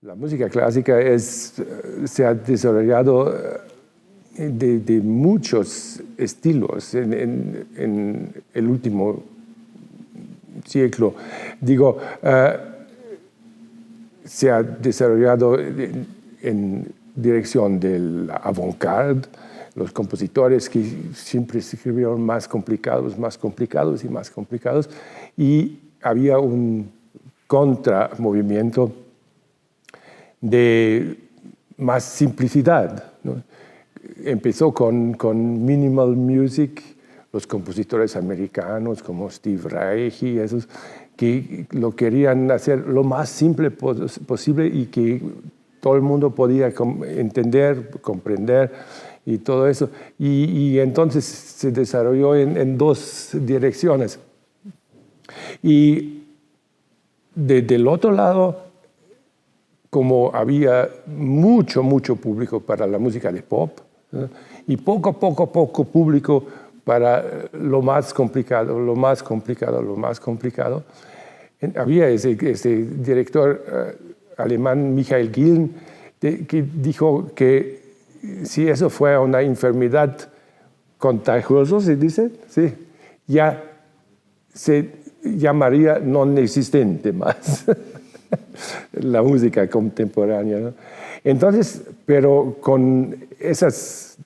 La música clásica se ha desarrollado de muchos estilos en el último siglo. Digo, se ha desarrollado en dirección del avant-garde, los compositores que siempre escribieron más complicados y más complicados, y había un contramovimiento de más simplicidad, ¿no? Empezó con minimal music, los compositores americanos como Steve Reich y esos, que lo querían hacer lo más simple posible y que todo el mundo podía entender, comprender y todo eso. Y entonces se desarrolló en dos direcciones. Y del otro lado, como había mucho público para la música de pop, ¿no? Y poco público para lo más complicado, había ese director alemán, Michael Gillen, que dijo que si eso fuera una enfermedad contagiosa, ¿se dice? Sí, ya se llamaría no existente más. La música contemporánea, ¿no? Entonces, pero con esas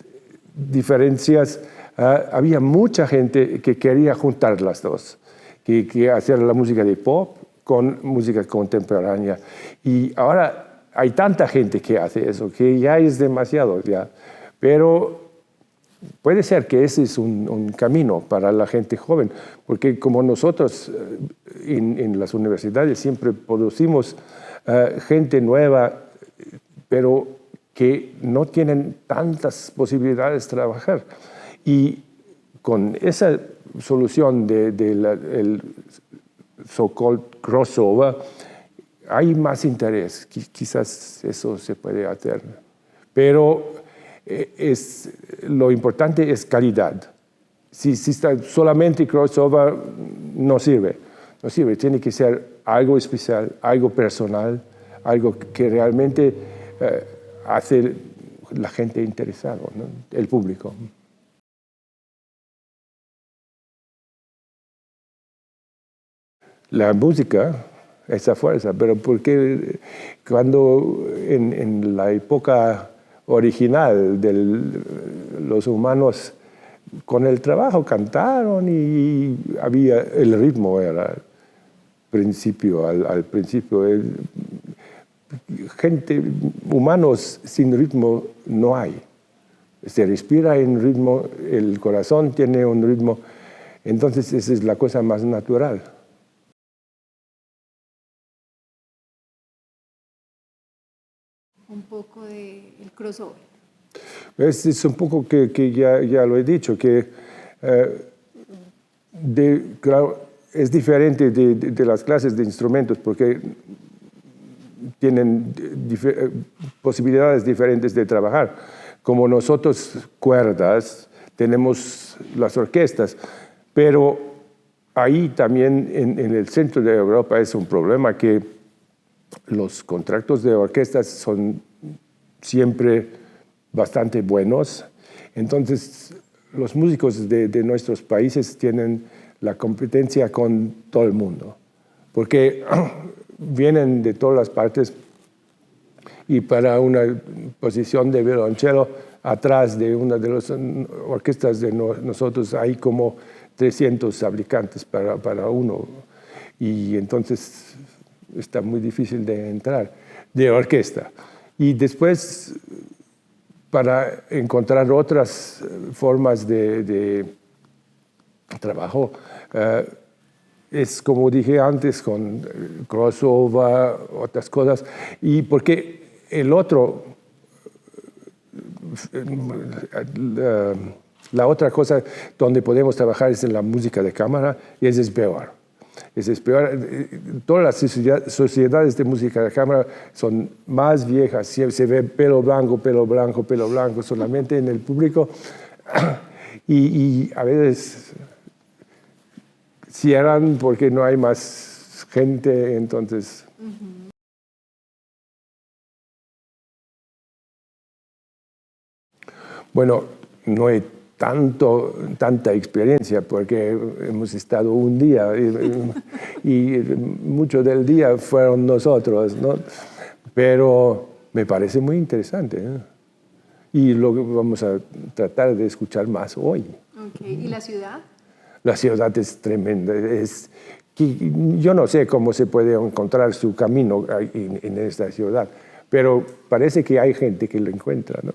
diferencias, había mucha gente que quería juntar las dos, que hacer la música de pop con música contemporánea. Y ahora hay tanta gente que hace eso, que ya es demasiado, ya. Pero puede ser que ese es un camino para la gente joven, porque como nosotros en las universidades siempre producimos gente nueva, pero que no tienen tantas posibilidades de trabajar. Y con esa solución del so-called crossover, hay más interés. Quizás eso se puede hacer. Pero lo importante es calidad. Si está solamente crossover, no sirve. No sirve. Tiene que ser algo especial, algo personal, algo que realmente hace la gente interesada, ¿no? El público. La música, esa fuerza, pero porque cuando en la época original de los humanos con el trabajo cantaron y había el ritmo, era al principio, humanos sin ritmo no hay. Se respira en ritmo, el corazón tiene un ritmo, entonces esa es la cosa más natural. Un poco del crossover. Es un poco que ya lo he dicho, que claro, es diferente de las clases de instrumentos porque tienen posibilidades diferentes de trabajar. Como nosotros, cuerdas, tenemos las orquestas, pero ahí también en el centro de Europa es un problema que los contratos de orquestas son siempre bastante buenos. Entonces, los músicos de nuestros países tienen la competencia con todo el mundo, porque vienen de todas las partes y para una posición de violonchelo atrás de una de las orquestas de nosotros hay como 300 aplicantes para uno. Y entonces está muy difícil de entrar de orquesta. Y después, para encontrar otras formas de trabajo, es como dije antes, con crossover, otras cosas, y porque el otro, la otra cosa donde podemos trabajar es en la música de cámara, y eso es peor. Es peor. Todas las sociedades de música de cámara son más viejas, se ve pelo blanco solamente en el público, y a veces cierran porque no hay más gente, entonces Bueno, no he tanta experiencia porque hemos estado un día y mucho del día fueron nosotros, ¿no? Pero me parece muy interesante, ¿eh? Y lo que vamos a tratar de escuchar más hoy. Okay. ¿Y la ciudad? La ciudad es tremenda. Yo no sé cómo se puede encontrar su camino en esta ciudad, pero parece que hay gente que lo encuentra, ¿no?